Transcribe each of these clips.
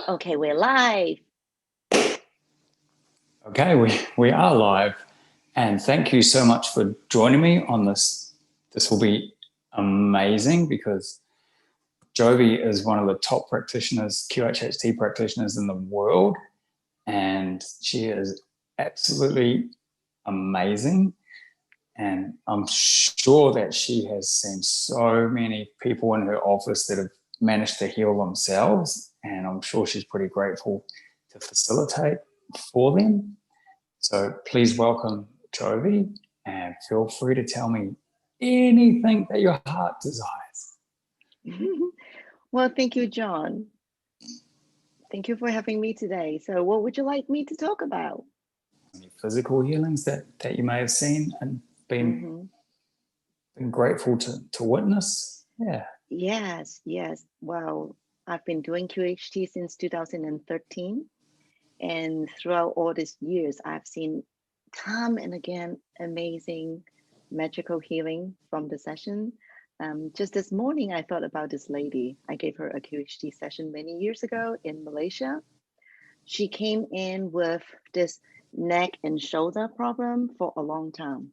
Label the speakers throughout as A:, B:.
A: Okay, we're live.
B: Okay, we are live, and thank you so much for joining me on this. This will be amazing because Jovi is one of the top practitioners, QHHT practitioners in the world, and she is absolutely amazing. And I'm sure that she has seen so many people in her office that have managed to heal themselves, and I'm sure she's pretty grateful to facilitate for them. So please welcome Jovi and feel free to tell me anything that your heart desires.
A: Well, thank you, John. Thank you for having me today. So, what would you like me to talk about?
B: Any physical healings that you may have seen and been,
A: hmm
B: been grateful to witness? Yeah.
A: Yes. Well, I've been doing QHT since 2013. And throughout all these years, I've seen time and again amazing magical healing from the session. Just this morning, I thought about this lady. I gave her a QHT session many years ago in Malaysia. She came in with this neck and shoulder problem for a long time,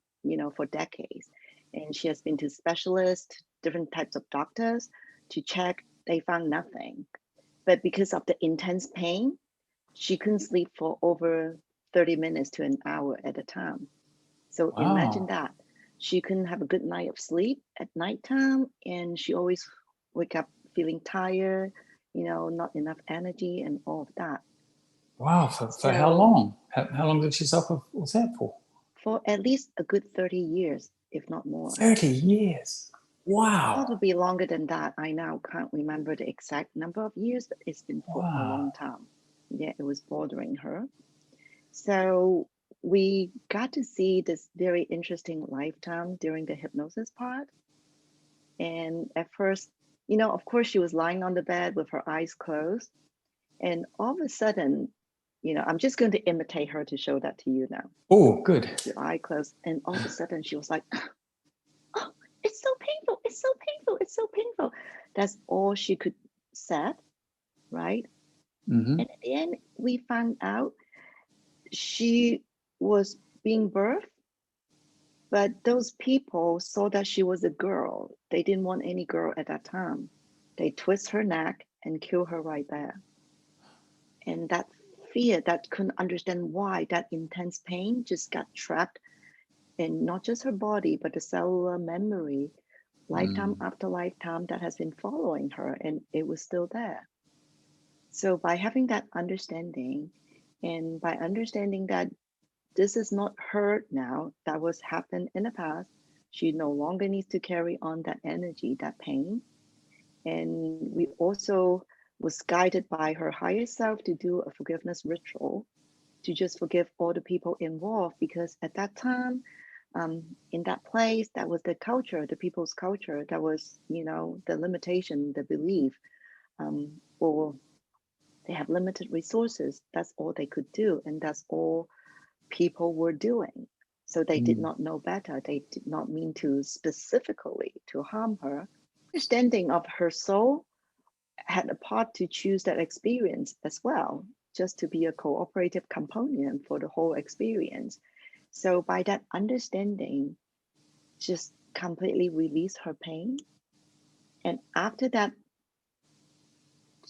A: for decades. And she has been to specialists, different types of doctors to check. They found nothing. But because of the intense pain, she couldn't sleep for over 30 minutes to an hour at a time. So imagine
B: Wow.
A: that. She couldn't have a good night of sleep at nighttime, and she always wake up feeling tired, not enough energy and all of that.
B: Wow. For how
A: So
B: long? How long did she suffer with that for?
A: for at least a good 30 years, if not more.
B: 30 years. Wow.
A: Probably longer than that. I now can't remember the exact number of years, but it's been for a
B: Wow.
A: long time. Yeah, it was bothering her. So we got to see this very interesting lifetime during the hypnosis part. And at first, of course, she was lying on the bed with her eyes closed. And all of a sudden, I'm just going to imitate her to show that to you now.
B: Oh, good.
A: Your eye closed. And all of a sudden, she was like, oh, it's so painful. It's so painful. It's so painful. That's all she could say, right?
B: Mm-hmm.
A: And at the end, we found out she was being birthed. But those people saw that she was a girl. They didn't want any girl at that time. They twist her neck and kill her right there. And that fear, that couldn't understand why, that intense pain just got trapped in not just her body, but the cellular memory, lifetime
B: Mm.
A: after lifetime that has been following her, and it was still there. So by having that understanding, and by understanding that this is not her now, that was happened in the past, she no longer needs to carry on that energy, that pain. And we also was guided by her higher self to do a forgiveness ritual to just forgive all the people involved, because at that time, in that place, that was the culture, the people's culture, that was, the limitation, the belief, or they have limited resources. That's all they could do, and that's all people were doing. So they did
B: Mm.
A: not know better. They did not mean to specifically to harm her. Understanding of her soul had a part to choose that experience as well, just to be a cooperative component for the whole experience. So by that understanding, just completely release her pain. And after that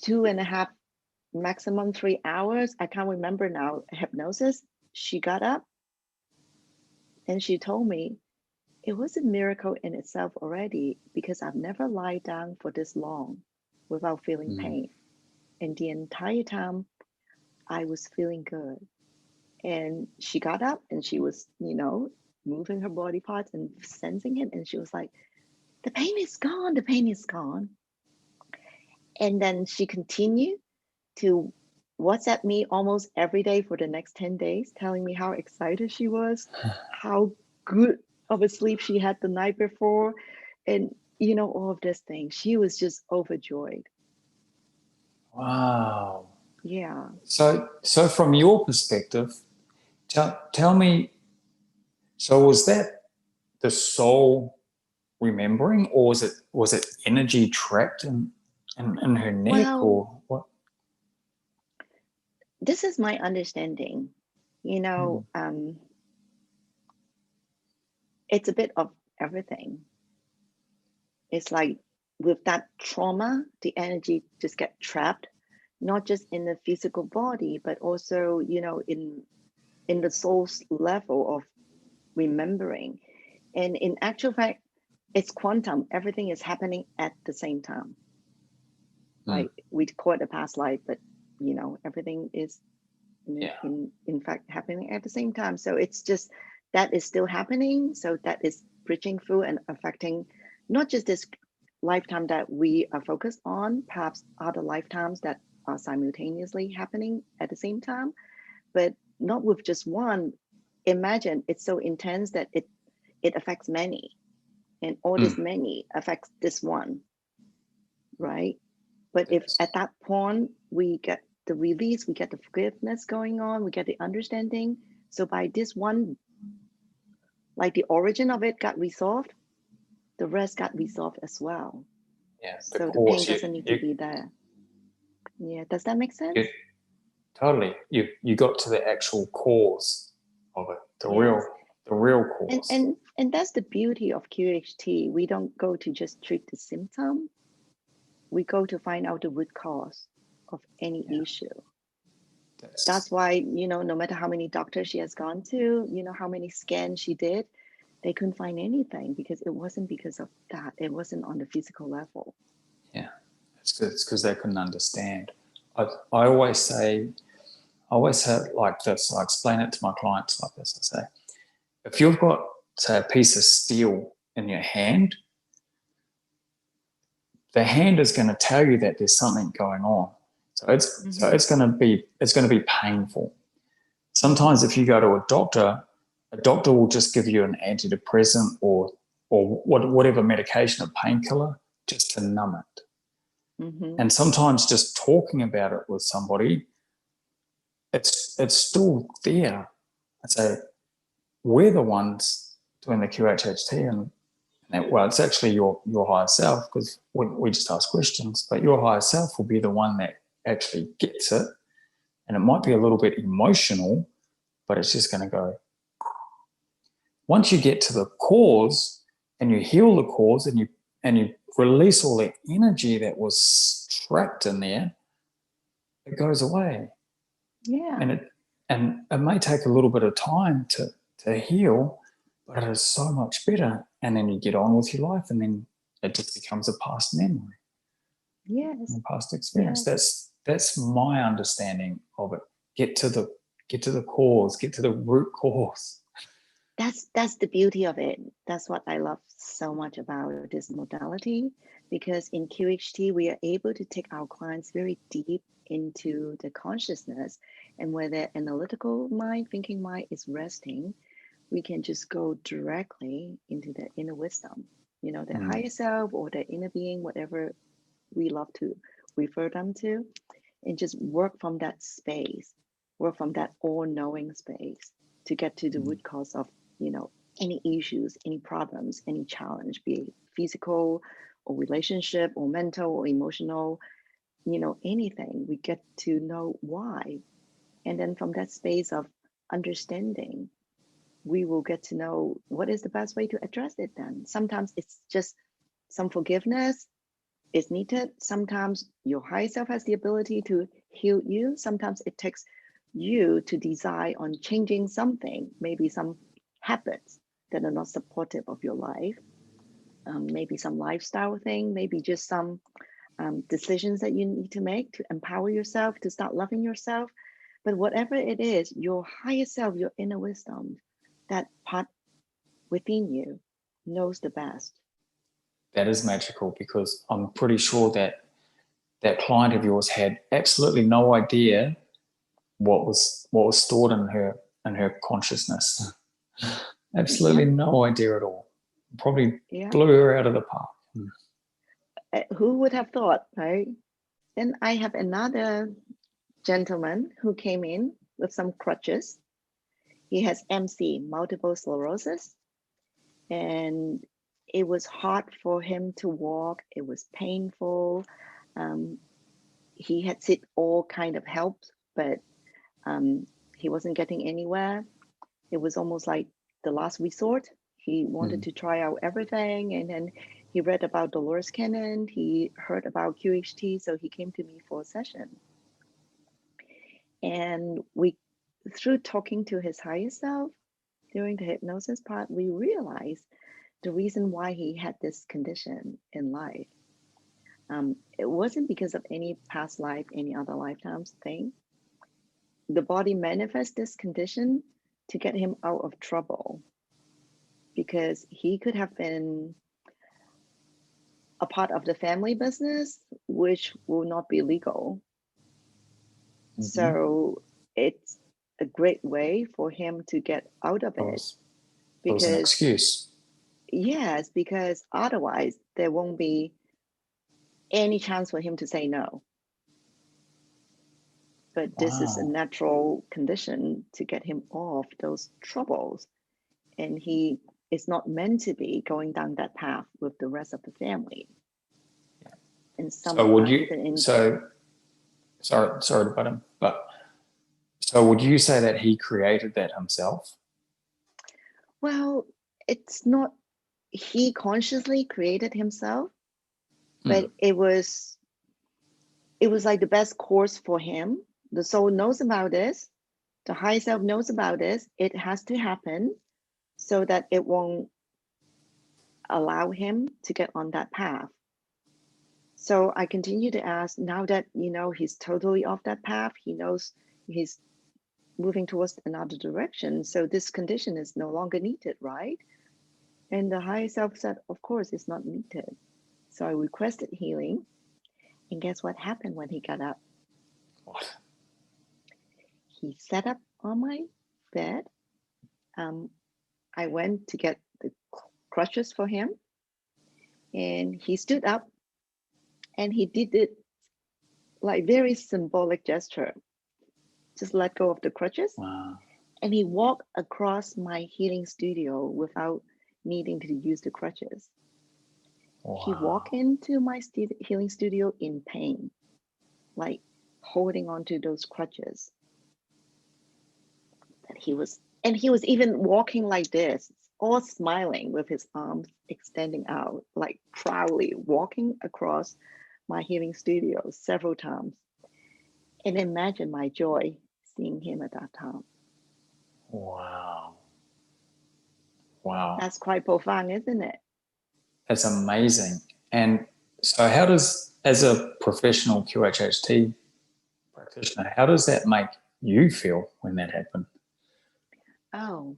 A: 2.5, maximum 3 hours, I can't remember now, hypnosis, she got up and she told me it was a miracle in itself already, because I've never lied down for this long without feeling
B: Mm.
A: pain. And the entire time I was feeling good. And she got up and she was, moving her body parts and sensing it. And she was like, the pain is gone. The pain is gone. And then she continued to WhatsApp me almost every day for the next 10 days, telling me how excited she was, how good of a sleep she had the night before, and all of these things. She was just overjoyed.
B: Wow.
A: Yeah.
B: So from your perspective, tell me, so was that the soul remembering, or was it energy trapped in her neck,
A: Well,
B: or what?
A: this is my understanding. You know, it's a bit of everything. It's like with that trauma, the energy just get trapped, not just in the physical body, but also, you know, in the soul's level of remembering. And in actual fact, it's quantum. Everything is happening at the same time. Like we call it a past life, but you know, everything is in fact happening at the same time. So it's just that is still happening. So that is bridging through and affecting not just this lifetime that we are focused on, perhaps other lifetimes that are simultaneously happening at the same time, but not with just one. Imagine it's so intense that it affects many, and all this many affects this one, right? But if at that point we get the release, we get the forgiveness going on, we get the understanding. So by this one, like the origin of it got resolved, the rest got resolved as well.
B: Yeah,
A: So the pain doesn't need to be there. Yeah, does that make sense?
B: Totally. You got to the actual cause of it, the real cause.
A: And that's the beauty of QHT. We don't go to just treat the symptom. We go to find out the root cause of any issue. That's why, you know, no matter how many doctors she has gone to, you know, how many scans she did, they couldn't find anything because it wasn't because of that. It wasn't on the physical level.
B: Yeah, it's because they couldn't understand. I always say like this. I explain it to my clients like this. I say, if you've got, say, a piece of steel in your hand, the hand is going to tell you that there's something going on. So it's going to be painful. Sometimes if you go to a doctor will just give you an antidepressant or whatever medication, a painkiller, just to numb it. And sometimes just talking about it with somebody, it's still there. I say, we're the ones doing the QHHT, and well, it's actually your higher self, because we just ask questions, but your higher self will be the one that actually gets it. And it might be a little bit emotional, but it's just going to go. Once you get to the cause and you heal the cause and you release all the energy that was trapped in there, it goes away.
A: Yeah.
B: And it may take a little bit of time to heal, but it is so much better. And then you get on with your life, and then it just becomes a past memory.
A: Yes.
B: A past experience. Yes. That's my understanding of it. Get to the cause, get to the root cause.
A: That's the beauty of it. That's what I love so much about this modality, because in QHT we are able to take our clients very deep into the consciousness, and where their analytical mind, thinking mind is resting, we can just go directly into their inner wisdom, you know, their higher self or their inner being, whatever we love to refer them to, and just work from that space, work from that all-knowing space to get to the root cause of, you know, any issues, any problems, any challenge, be it physical or relationship or mental or emotional, you know, anything. We get to know why. And then from that space of understanding, we will get to know what is the best way to address it then. Sometimes it's just some forgiveness is needed. Sometimes your higher self has the ability to heal you. Sometimes it takes you to decide on changing something, maybe some habits that are not supportive of your life, maybe some lifestyle thing, maybe just some decisions that you need to make to empower yourself, to start loving yourself. But whatever it is, your higher self, your inner wisdom, that part within you knows the best.
B: That is magical, because I'm pretty sure that client of yours had absolutely no idea what was stored in her consciousness. Absolutely no idea at all. Probably blew her out of the park.
A: Who would have thought, right? Then I have another gentleman who came in with some crutches. He has MC, multiple sclerosis, and it was hard for him to walk. It was painful. He had sought all kind of help, but He wasn't getting anywhere. It was almost like the last resort. He wanted to try out everything, and then he read about Dolores Cannon. He heard about QHT, so he came to me for a session. And through talking to his higher self during the hypnosis part, we realized the reason why he had this condition in life. It wasn't because of any past life, any other lifetimes thing. The body manifests this condition to get him out of trouble, because he could have been a part of the family business, which will not be legal. So it's a great way for him to get out of it.
B: It was an excuse.
A: Yes, because otherwise there won't be any chance for him to say no. But this is a natural condition to get him off those troubles. And he is not meant to be going down that path with the rest of the family. And
B: so would you, sorry to butt him, but so would you say that he created that himself?
A: Well, it's not he consciously created himself, but it was like the best course for him. The soul knows about this. The high self knows about this. It has to happen so that it won't allow him to get on that path. So I continue to ask, now that, he's totally off that path, he knows he's moving towards another direction. So this condition is no longer needed, right? And the higher self said, of course, it's not needed. So I requested healing. And guess what happened when he got up?
B: What?
A: He sat up on my bed. I went to get the crutches for him. And he stood up and he did it like very symbolic gesture. Just let go of the crutches.
B: Wow.
A: And he walked across my healing studio without needing to use the crutches. Wow. He walked into my healing studio in pain, like holding onto those crutches. And he was even walking like this, all smiling with his arms extending out, like proudly walking across my healing studio several times. And imagine my joy seeing him at that time.
B: Wow. Wow.
A: That's quite profound, isn't it?
B: That's amazing. And so how does, as a professional QHHT practitioner, how does that make you feel when that happened?
A: Oh,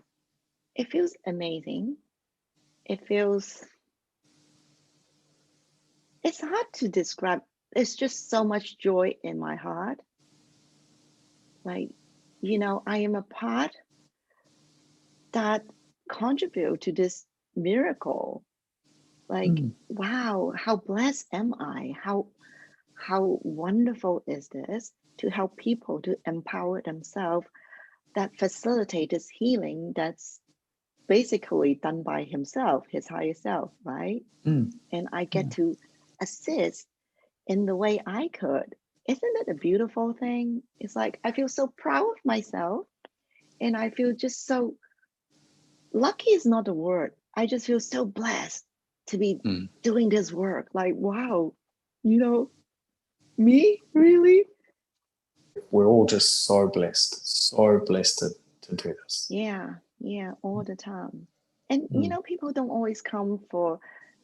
A: it feels amazing. It's hard to describe. It's just so much joy in my heart. Like, I am a part that contribute to this miracle. Like, wow, how blessed am I? How wonderful is this to help people to empower themselves, that facilitate this healing that's basically done by himself, his higher self, right? And I get to assist in the way I could. Isn't it a beautiful thing? It's like I feel so proud of myself, and I feel just so lucky is not a word. I just feel so blessed to be doing this work. Like, wow, me, really?
B: We're all just so blessed to do this.
A: Yeah, all the time. And people don't always come for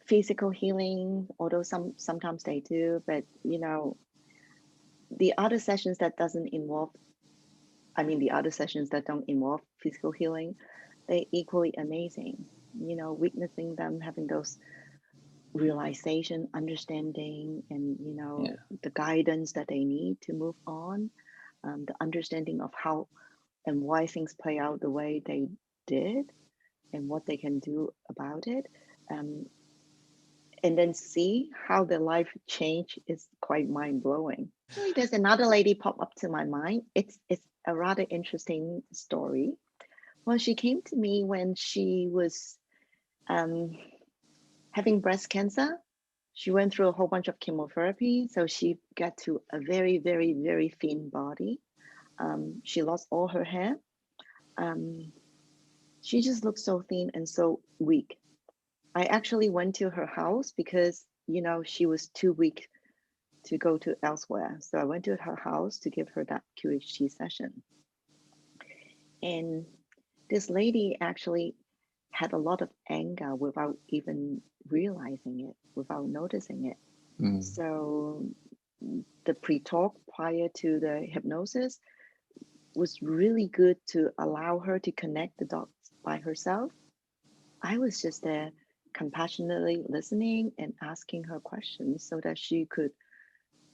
A: physical healing, although sometimes they do. But the other sessions that don't involve physical healing, they're equally amazing. Witnessing them having those realization, understanding, and the guidance that they need to move on, the understanding of how and why things play out the way they did, and what they can do about it, and then see how their life change is quite mind-blowing. There's another lady pop up to my mind. It's a rather interesting story. Well, she came to me when she was having breast cancer. She went through a whole bunch of chemotherapy, so she got to a very, very, very thin body. She lost all her hair. She just looked so thin and so weak. I actually went to her house because, she was too weak to go to elsewhere. So I went to her house to give her that QHT session. And this lady actually had a lot of anger without even realizing it, without noticing it. So the pre-talk prior to the hypnosis was really good to allow her to connect the dots by herself. I was just there compassionately listening and asking her questions so that she could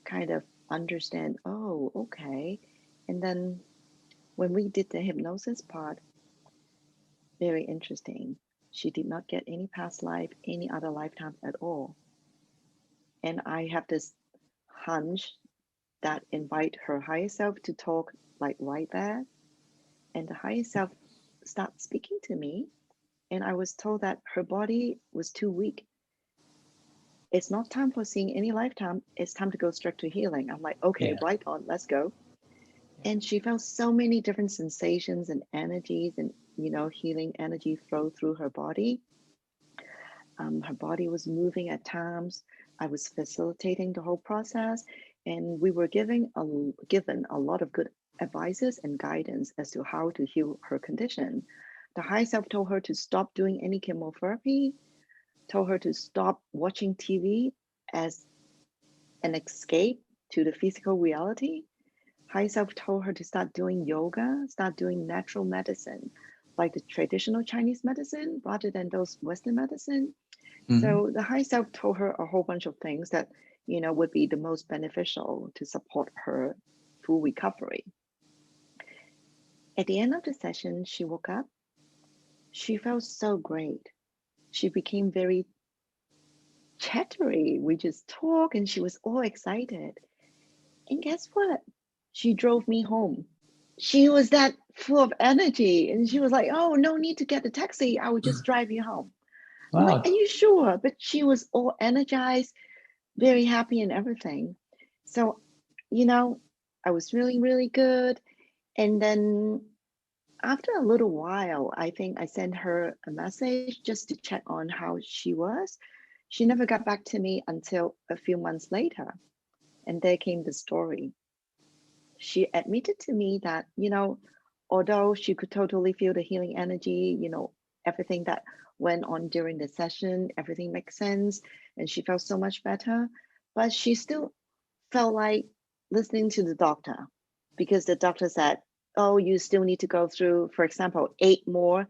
A: kind of understand, oh, okay. And then when we did the hypnosis part, very interesting. She did not get any past life, any other lifetimes at all. And I have this hunch that invite her higher self to talk like right there. And the higher self started speaking to me. And I was told that her body was too weak. It's not time for seeing any lifetime. It's time to go straight to healing. I'm like, okay, right on, let's go. And she felt so many different sensations and energies and, healing energy flow through her body. Her body was moving at times. I was facilitating the whole process, and we were given a lot of good advices and guidance as to how to heal her condition. The high self told her to stop doing any chemotherapy, told her to stop watching TV as an escape to the physical reality. High self told her to start doing yoga, start doing natural medicine, like the traditional Chinese medicine rather than those Western medicine. So the high self told her a whole bunch of things that, would be the most beneficial to support her full recovery. At the end of the session, she woke up. She felt so great. She became very chattery. We just talked and she was all excited. And guess what? She drove me home. She was that full of energy. And she was like, oh, no need to get a taxi. I will just drive you home. I'm like, are
B: Wow.
A: you sure? But she was all energized, very happy and everything. So, I was really, really good. And then after a little while, I think I sent her a message just to check on how she was. She never got back to me until a few months later. And there came the story. She admitted to me that, although she could totally feel the healing energy, everything that went on during the session, everything makes sense. And she felt so much better. But she still felt like listening to the doctor because the doctor said, oh, you still need to go through, for example, 8 more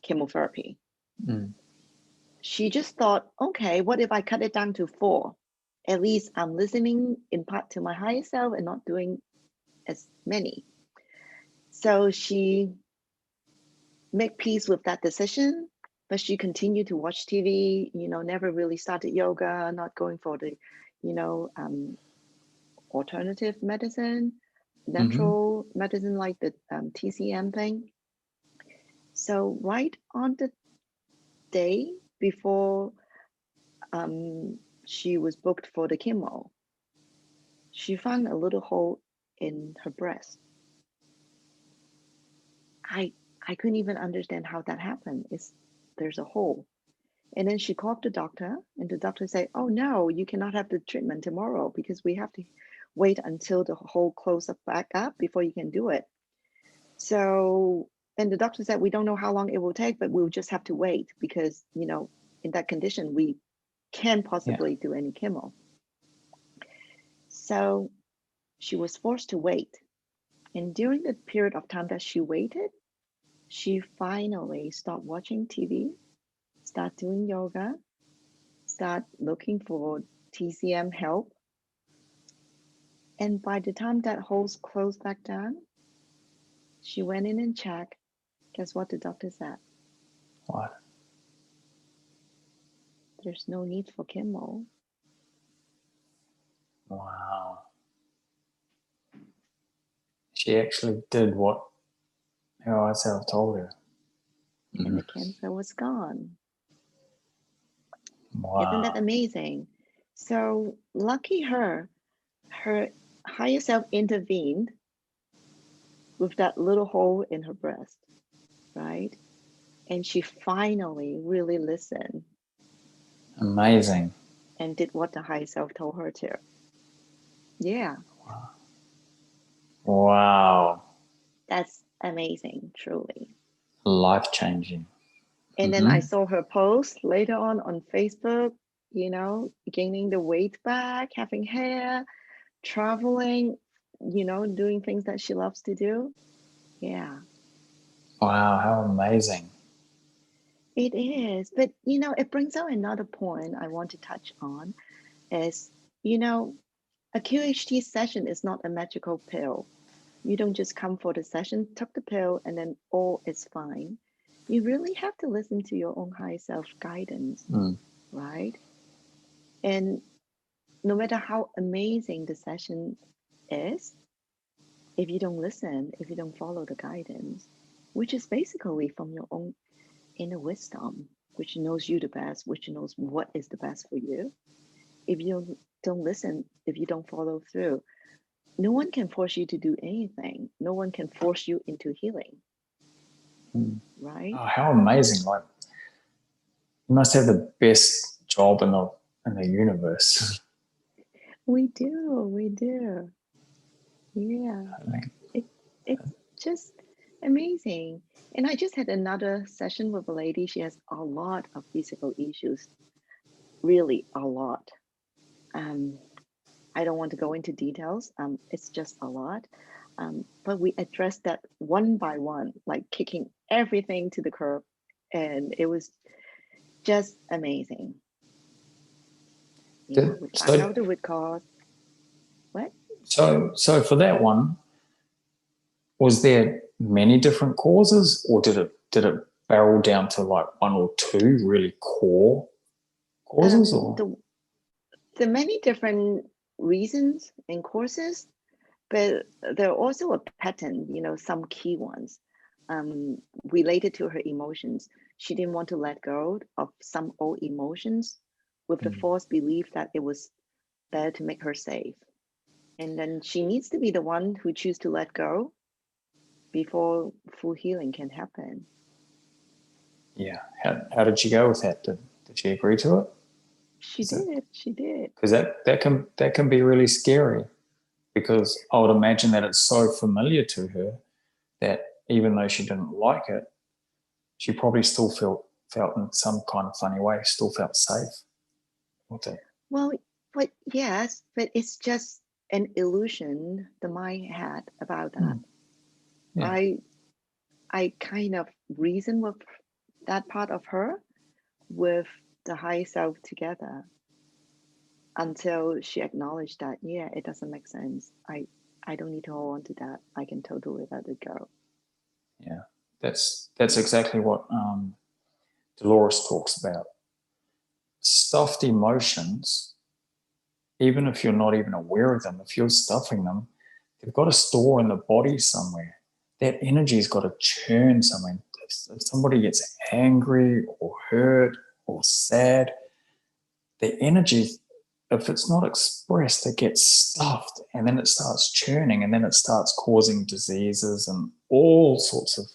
A: chemotherapy. She just thought, okay, what if I cut it down to 4? At least I'm listening in part to my higher self and not doing as many. So she made peace with that decision, but she continued to watch TV, never really started yoga, not going for the, alternative medicine, natural medicine like the TCM thing. So right on the day before she was booked for the chemo, she found a little hole in her breast. I couldn't even understand how that happened. There's a hole. And then she called the doctor, and the doctor said, oh no, you cannot have the treatment tomorrow because we have to wait until the hole closes back up before you can do it. So, and the doctor said, we don't know how long it will take, but we'll just have to wait because, in that condition, we can't possibly do any chemo. So she was forced to wait. And during the period of time that she waited, she finally stopped watching TV, start doing yoga, start looking for TCM help. And by the time that hole's closed back down, she went in and checked. Guess what the doctor said?
B: What?
A: There's no need for chemo.
B: Wow. She actually did what her higher self told her.
A: And the cancer was gone.
B: Wow.
A: Isn't that amazing? So lucky her higher self intervened with that little hole in her breast, right? And she finally really listened.
B: Amazing.
A: And did what the high self told her to. Yeah.
B: Wow.
A: That's amazing, truly.
B: Life-changing.
A: And then I saw her post later on Facebook, gaining the weight back, having hair, traveling, doing things that she loves to do. Yeah.
B: Wow, how amazing.
A: It is. But, it brings out another point I want to touch on is, a QHT session is not a magical pill. You don't just come for the session, took the pill, and then all is fine. You really have to listen to your own high self guidance, right? And no matter how amazing the session is, if you don't listen, if you don't follow the guidance, which is basically from your own inner wisdom, which knows you the best, which knows what is the best for you, if you don't listen, if you don't follow through, no one can force you to do anything. No one can force you into healing. Right?
B: Oh, how amazing. Like, you must have the best job in the universe.
A: We do. Yeah. It's just amazing. And I just had another session with a lady. She has a lot of physical issues, really a lot. I don't want to go into details. It's just a lot. But we addressed that one by one, like kicking everything to the curb. And it was just amazing. Yeah, we found out the root cause. What?
B: So for that one, was there many different causes, or did it barrel down to like one or two really core causes? Or
A: The many different reasons and courses, but there are also a pattern, some key ones related to her emotions. She didn't want to let go of some old emotions with the false belief that it was there to make her safe. And then she needs to be the one who chooses to let go before full healing can happen.
B: Yeah. How did she go with that? Did she agree to it?
A: She did.
B: Because that can be really scary, because I would imagine that it's so familiar to her that even though she didn't like it, she probably still felt in some kind of funny way, still felt safe with it.
A: Well, but yes, but it's just an illusion the mind had about that.
B: Yeah.
A: I kind of reason with that part of her with the high self together until she acknowledged that, yeah, it doesn't make sense. I don't need to hold on to that. I can totally let it go.
B: Yeah. That's exactly what Dolores talks about. Stuffed emotions, even if you're not even aware of them, if you're stuffing them, they've got to store in the body somewhere. That energy's got to churn somewhere. If somebody gets angry or hurt or sad, the energy, if it's not expressed, it gets stuffed, and then it starts churning, and then it starts causing diseases and all sorts of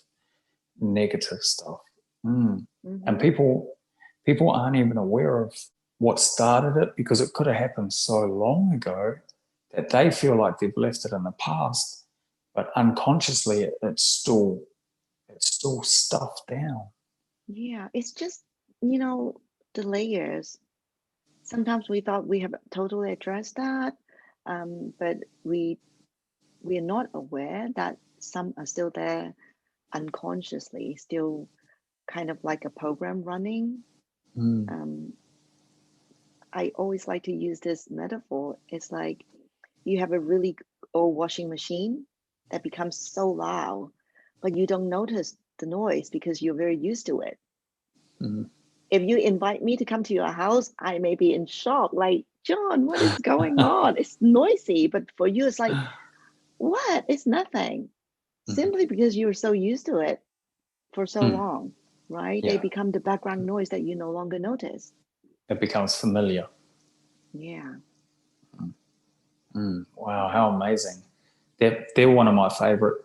B: negative stuff. And people aren't even aware of what started it, because it could have happened so long ago that they feel like they've left it in the past, but unconsciously it's still stuffed down.
A: Yeah, it's just, the layers. Sometimes we thought we have totally addressed that, but we are not aware that some are still there unconsciously, still kind of like a program running. I always like to use this metaphor. It's like you have a really old washing machine that becomes so loud, but you don't notice the noise because you're very used to it. If you invite me to come to your house, I may be in shock, like, John, what is going on? It's noisy. But for you, it's like, what? It's nothing. Simply because you're so used to it for so long, right?
B: Yeah.
A: They become the background noise that you no longer notice.
B: It becomes familiar.
A: Yeah.
B: Wow, how amazing. They're one of my favorite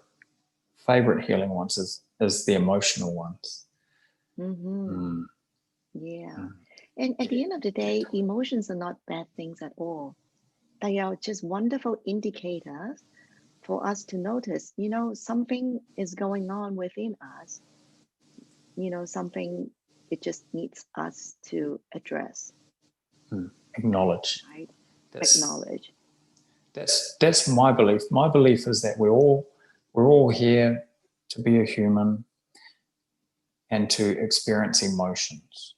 B: favorite healing ones is the emotional ones.
A: Mm-hmm. Yeah.
B: Mm.
A: And at the end of the day, emotions are not bad things at all. They are just wonderful indicators for us to notice, something is going on within us, something it just needs us to address.
B: Acknowledge.
A: Right?
B: That's
A: Acknowledge.
B: that's my belief. My belief is that we're all here to be a human and to experience emotions.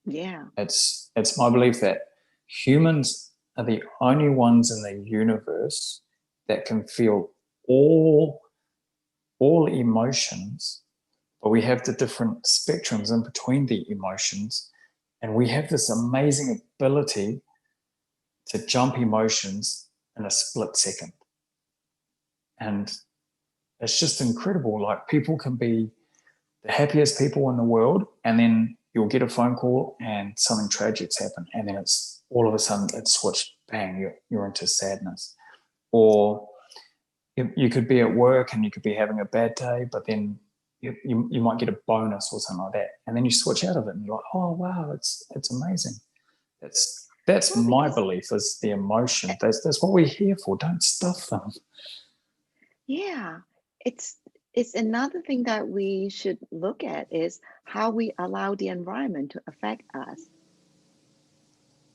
A: Yeah.
B: It's my belief that humans are the only ones in the universe that can feel all emotions, but we have the different spectrums in between the emotions, and we have this amazing ability to jump emotions in a split second. And it's just incredible. Like, people can be the happiest people in the world, and then you'll get a phone call and something tragic's happened, and then it's all of a sudden it's switched, bang, you're into sadness. Or you could be at work and you could be having a bad day, but then you might get a bonus or something like that, and then you switch out of it and you're like, oh wow, it's amazing. That's
A: Well,
B: my
A: because
B: belief, is the emotion. That's what we're here for. Don't stuff them.
A: yeah, it's another thing that we should look at is how we allow the environment to affect us.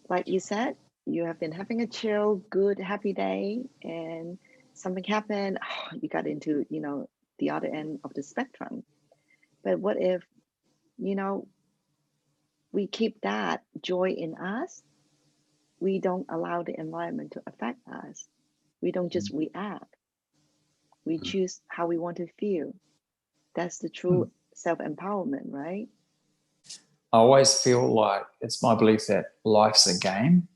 A: Like you said, you have been having a chill, good, happy day, and something happened, you got into, the other end of the spectrum. But what if, you know, we keep that joy in us? We don't allow the environment to affect us. We don't just react. We choose how we want to feel. That's the true self-empowerment, right?
B: I always feel like it's my belief that life's a game,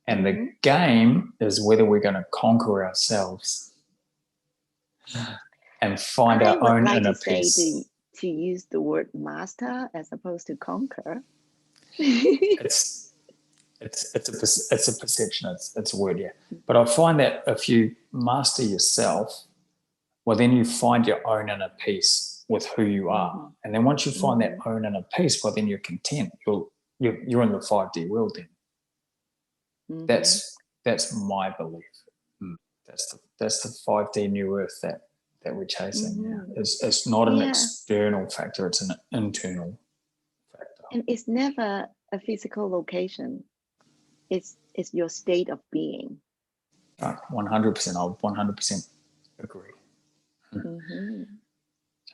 B: and the game is whether we're going to conquer ourselves and find
A: I
B: our
A: would
B: own
A: like
B: inner
A: to say
B: peace.
A: to use the word master as opposed to conquer.
B: It's it's a perception. It's a word, yeah. But I find that if you master yourself, well, then you find your own inner peace with who you are, and then once you find that own inner peace, well, then you're content. You're in the 5D world. Then that's my belief. That's the 5D new earth that we're chasing. Yeah, it's not an
A: Yeah,
B: external factor; it's an internal factor.
A: and it's never a physical location. It's your state of being.
B: 100%. I 100% agree.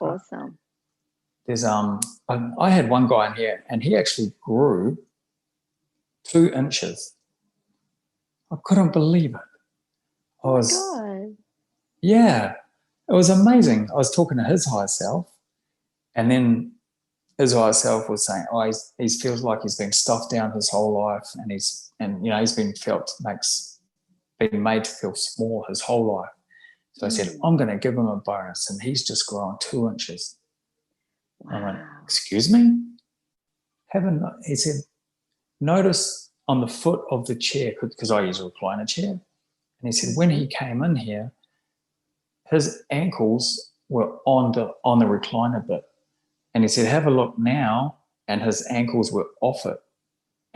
A: Awesome.
B: There's I had one guy in here, and he actually grew 2 inches. I couldn't believe it. I
A: Oh my
B: was,
A: God.
B: yeah, it was amazing. I was talking to his higher self, and then his higher self was saying, "Oh, he feels like he's been stuffed down his whole life, and he's been made to feel small his whole life." So I said, "I'm going to give him a bonus," and he's just grown 2 inches. I went,
A: Wow.
B: "Excuse me?" He said, "Notice on the foot of the chair," because I use a recliner chair. And he said, when he came in here, his ankles were on the recliner bit. And he said, have a look now, and his ankles were off it.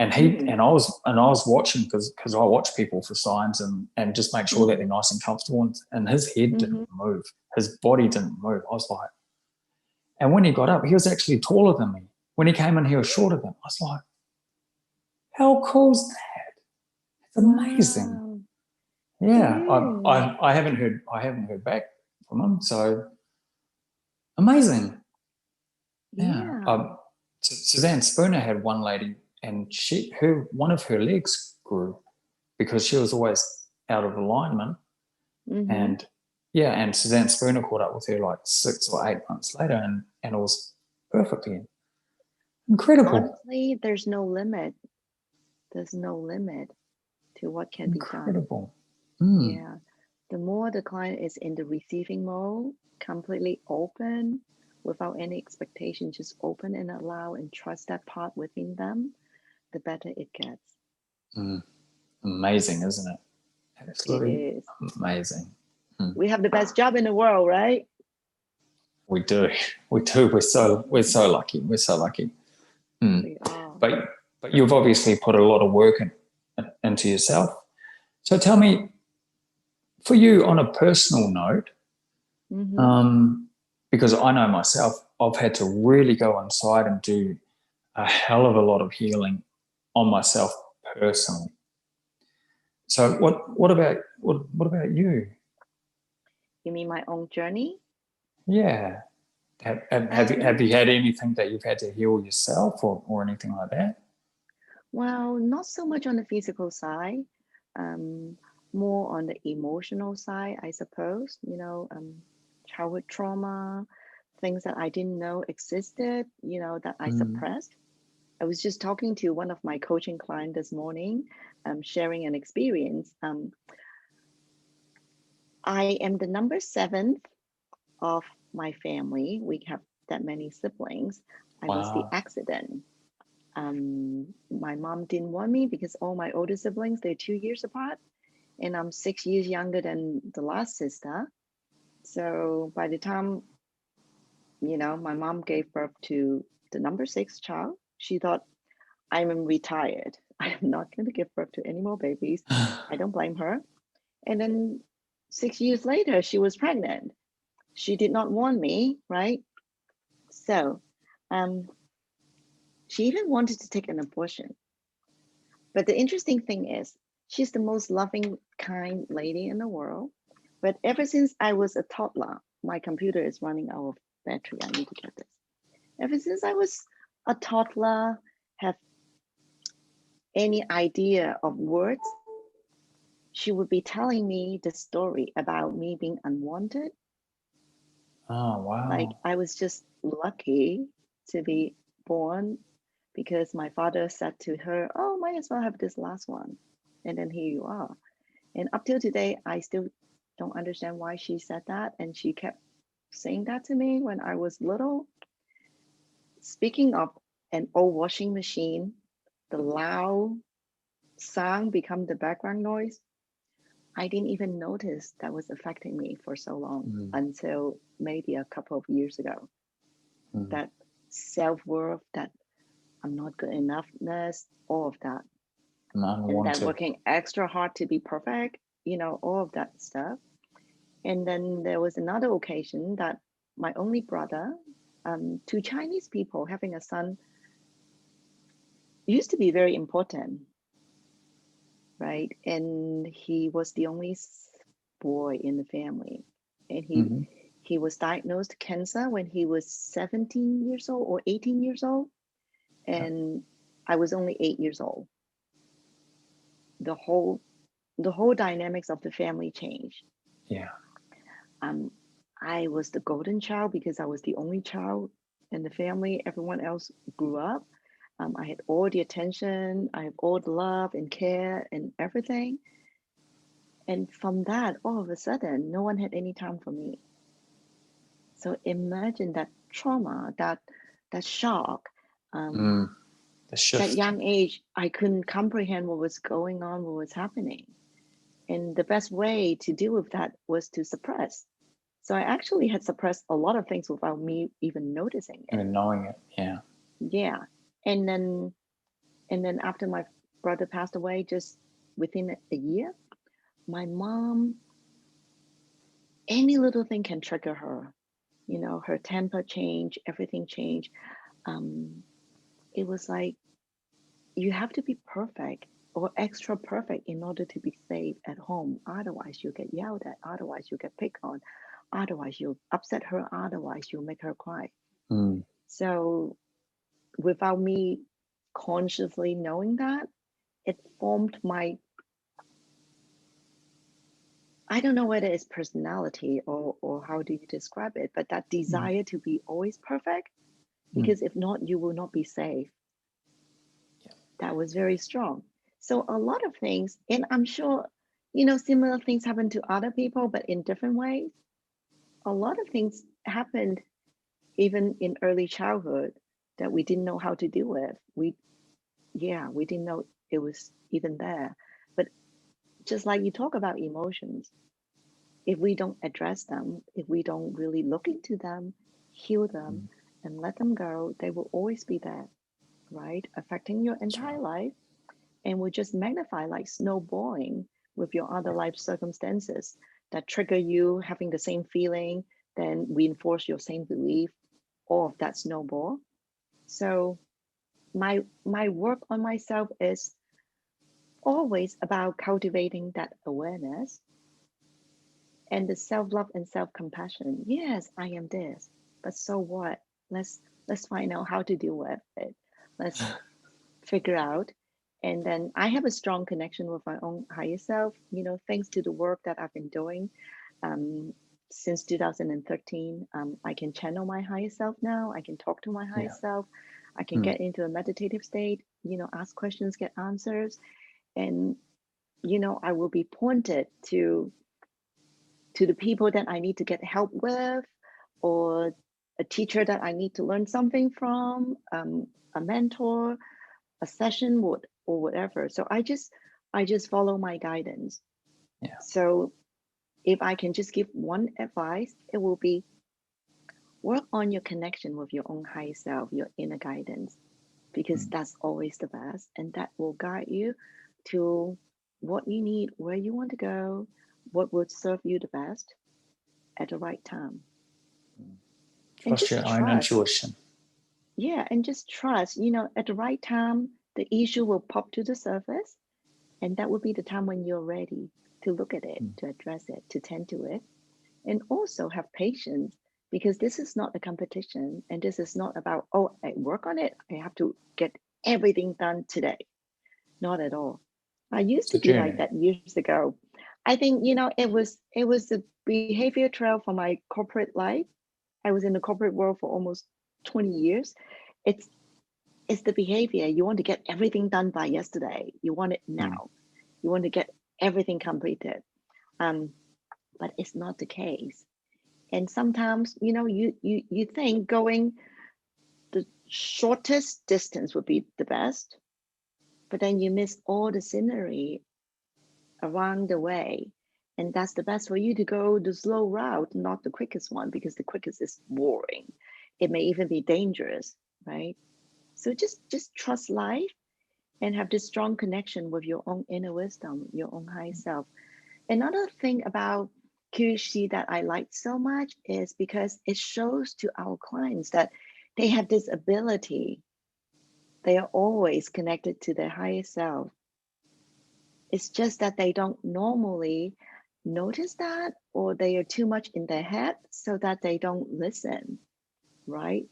B: And I was watching, because I watch people for signs and just make sure that they're nice and comfortable. And his head didn't move. His body didn't move. I was like, and when he got up, he was actually taller than me. When he came in, he was shorter than me. I was like, how cool's that? It's amazing.
A: Wow.
B: Yeah,
A: It is.
B: I haven't heard back from him. So amazing. Yeah.
A: Yeah.
B: Suzanne Spooner had one lady, and one of her legs grew because she was always out of alignment. And yeah, and Suzanne Spooner caught up with her like 6 or 8 months later, and it was perfect again. Incredible.
A: Honestly, there's no limit. There's no limit to what can be done.
B: Incredible.
A: Yeah. The more the client is in the receiving mode, completely open, without any expectation, just open and allow and trust that part within them, the better it gets.
B: Amazing, isn't it?
A: It
B: Absolutely
A: is.
B: amazing.
A: We have the best job in the world, right?
B: We do. We do. We're so lucky. We're so lucky.
A: We are.
B: But you've obviously put a lot of work into yourself. So tell me, for you on a personal note, because I know myself, I've had to really go inside and do a hell of a lot of healing on myself personally. So what about you?
A: You mean my own journey?
B: Yeah. Have you had anything that you've had to heal yourself or anything like that?
A: Well, not so much on the physical side, more on the emotional side, I suppose. Childhood trauma, things that I didn't know existed, that I suppressed. I was just talking to one of my coaching clients this morning, sharing an experience. I am the number 7th of my family. We have that many siblings. I was the accident. My mom didn't want me because all my older siblings, they're 2 years apart, and I'm 6 years younger than the last sister. So by the time, my mom gave birth to the number 6 child, she thought, I'm retired. I'm not going to give birth to any more babies. I don't blame her. And then 6 years later, she was pregnant. She did not want me, right? So she even wanted to take an abortion. But the interesting thing is, she's the most loving, kind lady in the world. But ever since I was a toddler, my computer is running out of battery. I need to get this. Ever since I was a toddler, have any idea of words, she would be telling me the story about me being unwanted.
B: Oh, wow.
A: Like I was just lucky to be born because my father said to her, oh, might as well have this last one. And then here you are. And up till today, I still don't understand why she said that. And she kept saying that to me when I was little. Speaking of an old washing machine, the loud sound become the background noise. I didn't even notice that was affecting me for so long until maybe a couple of years ago. That self-worth, that I'm not good enoughness, all of that. And then working extra hard to be perfect, all of that stuff. And then there was another occasion that my only brother, 2 Chinese people having a son, used to be very important, right? And he was the only boy in the family. And he was diagnosed cancer when he was 17 years old or 18 years old. And I was only 8 years old. The whole dynamics of the family changed.
B: Yeah.
A: I was the golden child because I was the only child in the family. Everyone else grew up. I had all the attention. I had all the love and care and everything. And from that, all of a sudden, no one had any time for me. So imagine that trauma, that shock.
B: The shift.
A: That young age, I couldn't comprehend what was going on, what was happening. And the best way to deal with that was to suppress. So I actually had suppressed a lot of things without me even noticing it.
B: Even knowing it, yeah.
A: Yeah. And then after my brother passed away, just within a year, my mom, any little thing can trigger her. Her temper changed, everything changed. It was like, you have to be perfect or extra perfect in order to be safe at home. Otherwise, you'll get yelled at. Otherwise, you'll get picked on. Otherwise, you'll upset her. Otherwise, you'll make her cry. So without me consciously knowing that, it formed my, I don't know whether it's personality or how do you describe it, but that desire to be always perfect, because if not, you will not be safe. That was very strong. So a lot of things, and I'm sure, similar things happen to other people, but in different ways. A lot of things happened even in early childhood that we didn't know how to deal with. We didn't know it was even there. But just like you talk about emotions, if we don't address them, if we don't really look into them, heal them, and let them go, they will always be there, right? Affecting your
B: That's
A: entire
B: right.
A: life, and will just magnify like snowballing with your other life circumstances that trigger you having the same feeling, then reinforce your same belief, all of that snowball. So my work on myself is always about cultivating that awareness and the self-love and self-compassion. Yes, I am this, but so what? Let's find out how to deal with it. Let's figure out. And then I have a strong connection with my own higher self, thanks to the work that I've been doing um, since 2013. I can channel my higher self now. I can talk to my higher
B: Yeah.
A: self. I can get into a meditative state, ask questions, get answers. And, I will be pointed to the people that I need to get help with, or a teacher that I need to learn something from, a mentor, a session, or whatever. So I just follow my guidance.
B: Yeah.
A: So if I can just give one advice, it will be work on your connection with your own higher self, your inner guidance, because that's always the best, and that will guide you to what you need, where you want to go, what would serve you the best at the right time. And
B: Trust
A: just
B: your own
A: trust.
B: intuition.
A: Yeah, and just trust, at the right time, the issue will pop to the surface, and that will be the time when you're ready to look at it, to address it, to tend to it. And also have patience, because this is not a competition, and this is not about, oh, I work on it, I have to get everything done today. Not at all. I used
B: It's
A: to
B: a
A: be like
B: journey.
A: that years ago. I think, it was a behavior trail for my corporate life. I was in the corporate world for almost 20 years. It's it's the behavior. You want to get everything done by yesterday. You want it now. You want to get everything completed. Um, but it's not the case. And sometimes, you think going the shortest distance would be the best, but then you miss all the scenery around the way. And that's the best for you to go the slow route, not the quickest one, because the quickest is boring. It may even be dangerous, right? So just trust life and have this strong connection with your own inner wisdom, your own high self. Another thing about QHC that I like so much is because it shows to our clients that they have this ability. They are always connected to their higher self. It's just that they don't normally notice that, or they are too much in their head so that they don't listen, right?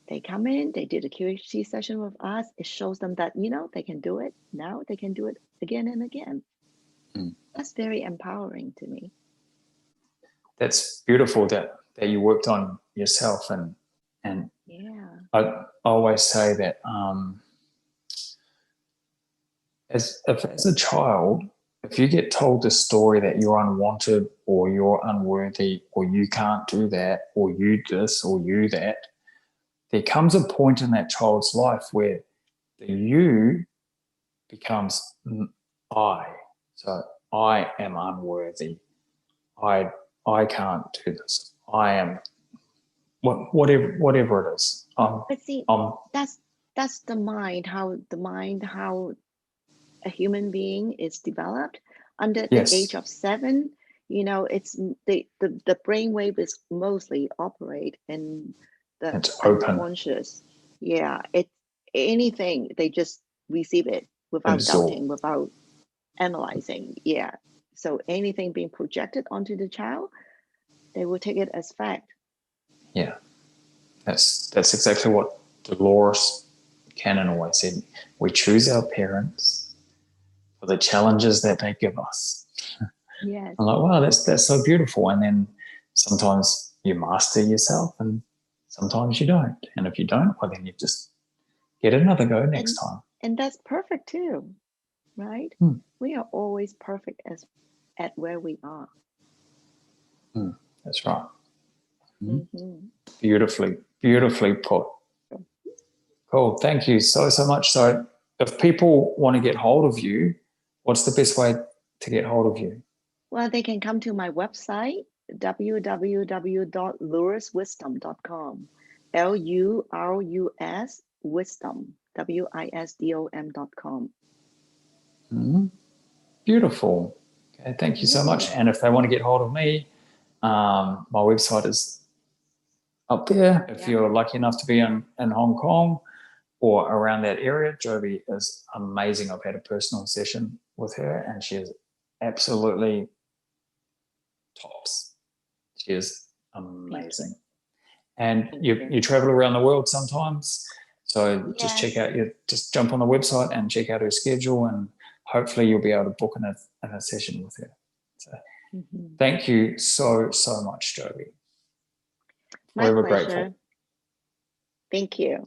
A: They come in, they did a QHC session with us. It shows them that, they can do it now, they can do it again and again. That's very empowering to me.
B: That's beautiful that you worked on yourself, and
A: Yeah.
B: I always say that as a child, if you get told the story that you're unwanted or you're unworthy or you can't do that or you this or you that, there comes a point in that child's life where the you becomes I. So I am unworthy. I I can't do this. I am whatever it is.
A: But see,
B: I'm
A: that's how a human being is developed. Under the age
B: yes,
A: of 7, it's the brain wave is mostly operate in the
B: it's open,
A: unconscious. Yeah, it's anything, they just receive it without
B: absorb.
A: doubting, without analyzing. Yeah. So anything being projected onto the child, they will take it as fact.
B: Yeah, that's exactly what Dolores Cannon always said. We choose our parents for the challenges that they give us.
A: Yes.
B: I'm like, wow, that's so beautiful. And then sometimes you master yourself, and sometimes you don't. And if you don't, well, then you just get another go next
A: And
B: time.
A: and that's perfect too, right? We are always perfect as at where we are.
B: That's right.
A: Mm-hmm.
B: Beautifully put. Cool. Thank you so much. So, if people want to get hold of you, what's the best way to get hold of you?
A: Well, they can come to my website, www.luruswisdom.com. LURUS wisdom, WISDOM.com.
B: Beautiful. Okay, thank you so much. And if they want to get hold of me, my website is up there. If you're lucky enough to be in Hong Kong or around that area, Jovi is amazing. I've had a personal session with her and she is absolutely tops. She is amazing. And you travel around the world sometimes. So just check out just jump on the website and check out her schedule, and hopefully you'll be able to book in a session with her. So thank you so much, Jovi.
A: My pleasure. Grateful. Thank you.